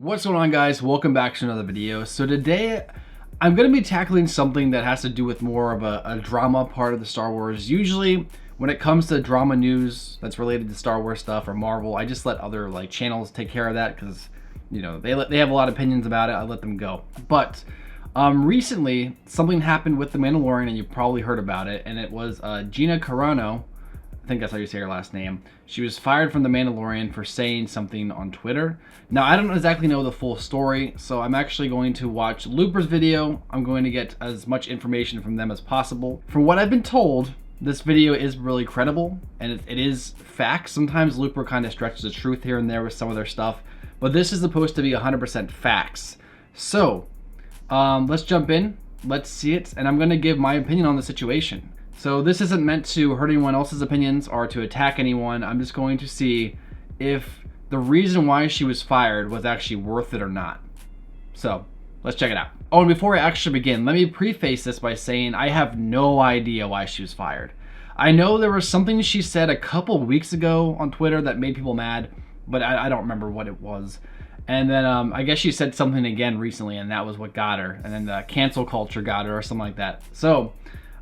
What's going on, guys? Welcome back to another video. So today I'm going to be tackling something that has to do with more of a drama part of the Star Wars. Usually when it comes to drama news that's related to Star Wars stuff or Marvel, I just let other channels take care of that because they have a lot of opinions about it. I let them go. But recently something happened with The Mandalorian, and you've probably heard about it, and it was Gina Carano. I think that's how you say her last name. She was fired from The Mandalorian for saying something on Twitter. Now, I don't exactly know the full story, so I'm actually going to watch Looper's video. I'm going to get as much information from them as possible. From what I've been told, this video is really credible, and it is facts. Sometimes Looper kind of stretches the truth here and there with some of their stuff, but this is supposed to be 100% facts. So, let's jump in, let's see it, and I'm going to give my opinion on the situation. So this isn't meant to hurt anyone else's opinions or to attack anyone. I'm just going to see if the reason why she was fired was actually worth it or not. So let's check it out. Oh, and before I actually begin, let me preface this by saying I have no idea why she was fired. I know there was something she said a couple weeks ago on Twitter that made people mad, but I don't remember what it was. And then I guess she said something again recently, and that was what got her. And then the cancel culture got her or something like that. So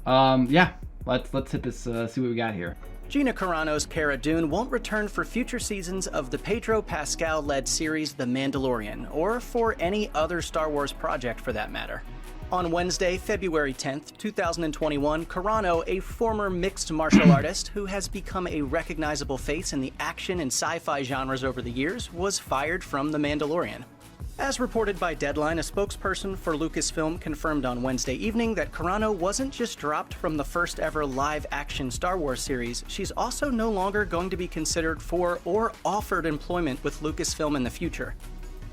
yeah. Let's hit this, see what we got here. Gina Carano's Cara Dune won't return for future seasons of the Pedro Pascal-led series The Mandalorian, or for any other Star Wars project for that matter. On Wednesday, February 10th, 2021, Carano, a former mixed martial artist who has become a recognizable face in the action and sci-fi genres over the years, was fired from The Mandalorian. As reported by Deadline, a spokesperson for Lucasfilm confirmed on Wednesday evening that Carano wasn't just dropped from the first ever live-action Star Wars series, she's also no longer going to be considered for or offered employment with Lucasfilm in the future.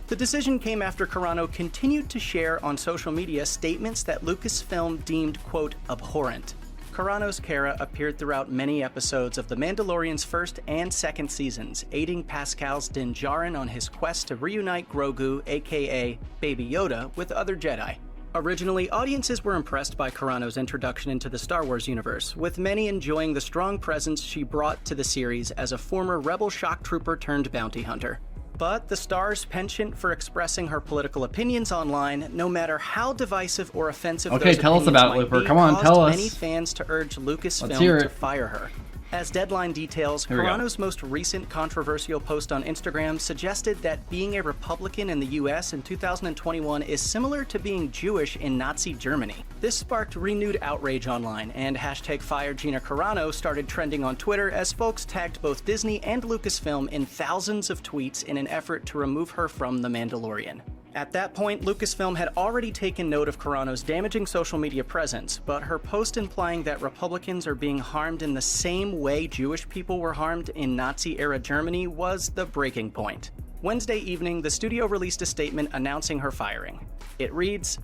The decision came after Carano continued to share on social media statements that Lucasfilm deemed, quote, abhorrent. Carano's Cara appeared throughout many episodes of The Mandalorian's first and second seasons, aiding Pascal's Din Djarin on his quest to reunite Grogu, aka Baby Yoda, with other Jedi. Originally, audiences were impressed by Carano's introduction into the Star Wars universe, with many enjoying the strong presence she brought to the series as a former rebel shock trooper turned bounty hunter. But the star's penchant for expressing her political opinions online, no matter how divisive or offensive those tell us about it, Looper. Come on, tell us. Many fans to urge Lucasfilm to fire her. As Deadline details, Carano's most recent controversial post on Instagram suggested that being a Republican in the US in 2021 is similar to being Jewish in Nazi Germany. This sparked renewed outrage online, and #FireGinaCarano started trending on Twitter as folks tagged both Disney and Lucasfilm in thousands of tweets in an effort to remove her from The Mandalorian. At that point, Lucasfilm had already taken note of Carano's damaging social media presence, but her post implying that Republicans are being harmed in the same way Jewish people were harmed in Nazi-era Germany was the breaking point. Wednesday evening, the studio released a statement announcing her firing. It reads,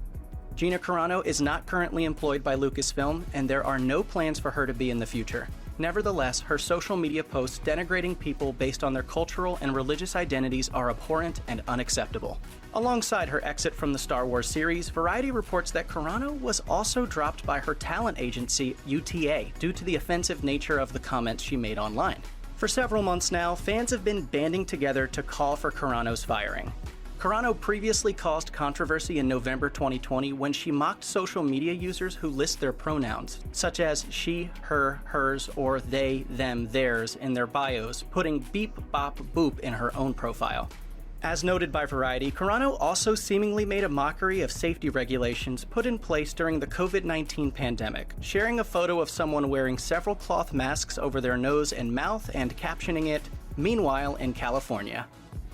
Gina Carano is not currently employed by Lucasfilm, and there are no plans for her to be in the future. Nevertheless, her social media posts denigrating people based on their cultural and religious identities are abhorrent and unacceptable. Alongside her exit from the Star Wars series, Variety reports that Carano was also dropped by her talent agency, UTA, due to the offensive nature of the comments she made online. For several months now, fans have been banding together to call for Carano's firing. Carano previously caused controversy in November 2020 when she mocked social media users who list their pronouns, such as she, her, hers, or they, them, theirs in their bios, putting beep, bop, boop in her own profile. As noted by Variety, Carano also seemingly made a mockery of safety regulations put in place during the COVID-19 pandemic, sharing a photo of someone wearing several cloth masks over their nose and mouth and captioning it, "Meanwhile in California."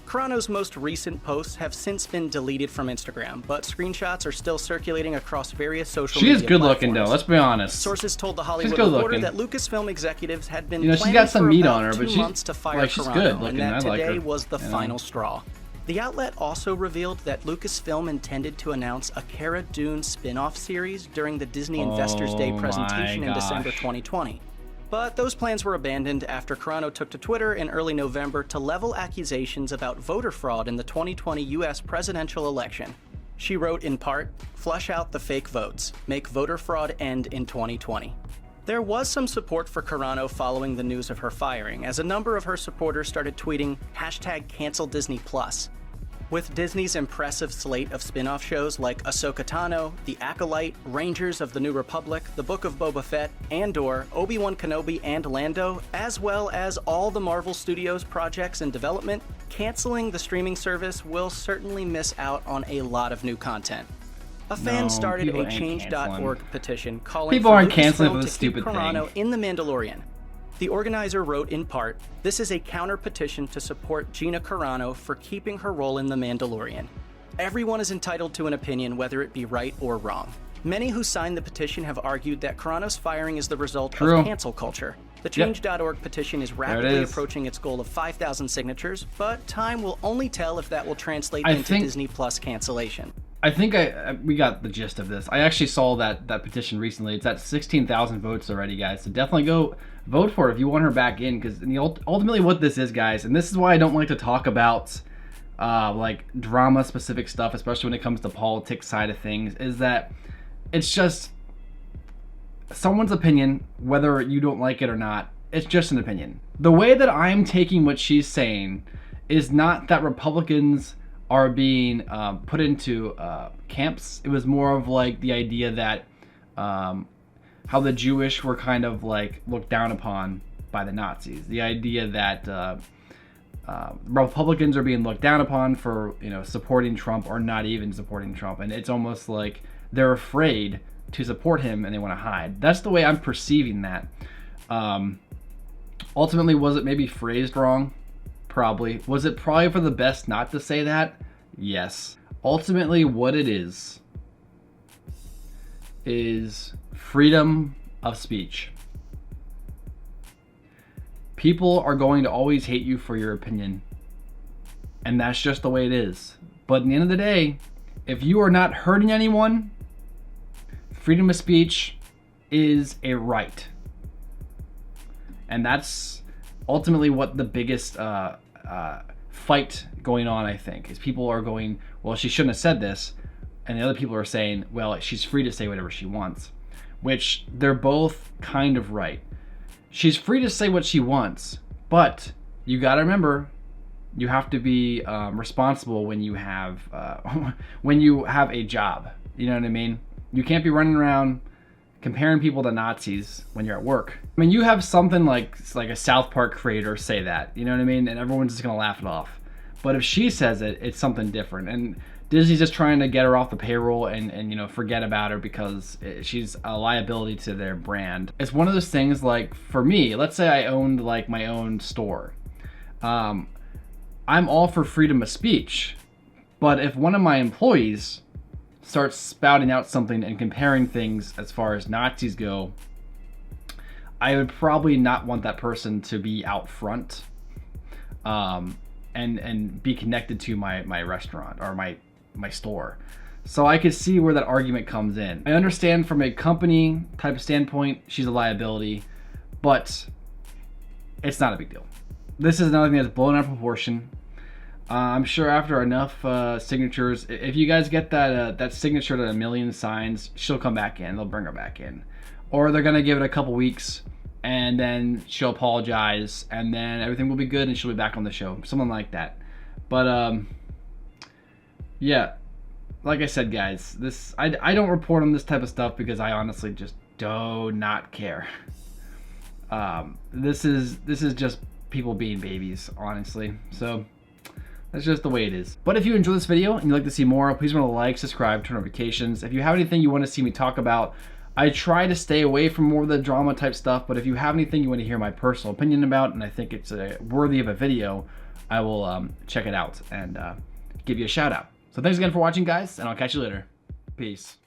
Carano's most recent posts have since been deleted from Instagram, but screenshots are still circulating across various social media platforms. She is good looking though, let's be honest. Sources told The Hollywood Reporter that Lucasfilm executives had been she's got some meat on her, about but 2 months to fire she's Carano, good looking. and that today her. was the final straw. The outlet also revealed that Lucasfilm intended to announce a Cara Dune spin-off series during the Disney Investors Day presentation in December 2020. But those plans were abandoned after Carano took to Twitter in early November to level accusations about voter fraud in the 2020 US presidential election. She wrote in part, "Flush out the fake votes. Make voter fraud end in 2020. There was some support for Carano following the news of her firing, as a number of her supporters started tweeting #CancelDisney+. With Disney's impressive slate of spin-off shows like Ahsoka Tano, The Acolyte, Rangers of the New Republic, The Book of Boba Fett, Andor, Obi-Wan Kenobi, and Lando, as well as all the Marvel Studios projects in development, canceling the streaming service will certainly miss out on a lot of new content. A fan started a change.org petition calling for Lucasfilm to keep Carano in The Mandalorian. The organizer wrote in part, "This is a counter-petition to support Gina Carano for keeping her role in The Mandalorian. Everyone is entitled to an opinion, whether it be right or wrong." Many who signed the petition have argued that Carano's firing is the result of cancel culture. The change.org petition is rapidly approaching its goal of 5,000 signatures, but time will only tell if that will translate into Disney Plus cancellation. I think we got the gist of this. I actually saw that petition recently. It's at 16,000 votes already, guys. So definitely go vote for it if you want her back in, because ultimately what this is, guys, and this is why I don't like to talk about like drama specific stuff, especially when it comes to politics side of things, is that it's just someone's opinion, whether you don't like it or not. It's just an opinion. The way that I'm taking what she's saying is not that Republicans are being put into camps. It was more of like the idea that how the Jewish were kind of like looked down upon by the Nazis. The idea that Republicans are being looked down upon for, you know, supporting Trump or not even supporting Trump, and it's almost like they're afraid to support him and they want to hide. That's the way I'm perceiving that. Ultimately, was it maybe phrased wrong? Probably. Was it probably for the best not to say that? Yes. Ultimately, what it is freedom of speech. People are going to always hate you for your opinion, and that's just the way it is. But at the end of the day, if you are not hurting anyone, freedom of speech is a right. And that's ultimately what the biggest fight going on, I think, is people are going, well, she shouldn't have said this, and the other people are saying, well, she's free to say whatever she wants, which they're both kind of right. She's free to say what she wants, but you got to remember, you have to be responsible when you have a job. You know what I mean? You can't be running around comparing people to Nazis when you're at work. I mean, you have something like a South Park creator say that, you know what I mean? And everyone's just gonna laugh it off. But if she says it, it's something different. And Disney's just trying to get her off the payroll and you know, forget about her because she's a liability to their brand. It's one of those things, like, for me, let's say I owned like my own store. I'm all for freedom of speech, but if one of my employees starts spouting out something and comparing things as far as Nazis go, I would probably not want that person to be out front and be connected to my restaurant or my store. So I could see where that argument comes in. I understand from a company type of standpoint, she's a liability, but it's not a big deal. This is another thing that's blown out of proportion. I'm sure after enough signatures, if you guys get that signature to 1 million signs, she'll come back in. They'll bring her back in. Or they're going to give it a couple weeks, and then she'll apologize, and then everything will be good, and she'll be back on the show. Something like that. But, yeah. Like I said, guys, I don't report on this type of stuff because I honestly just do not care. This is just people being babies, honestly. So that's just the way it is. But if you enjoyed this video and you'd like to see more, please remember to like, subscribe, turn notifications. If you have anything you want to see me talk about, I try to stay away from more of the drama type stuff, but if you have anything you want to hear my personal opinion about and I think it's worthy of a video, I will check it out and give you a shout out. So thanks again for watching, guys, and I'll catch you later. Peace.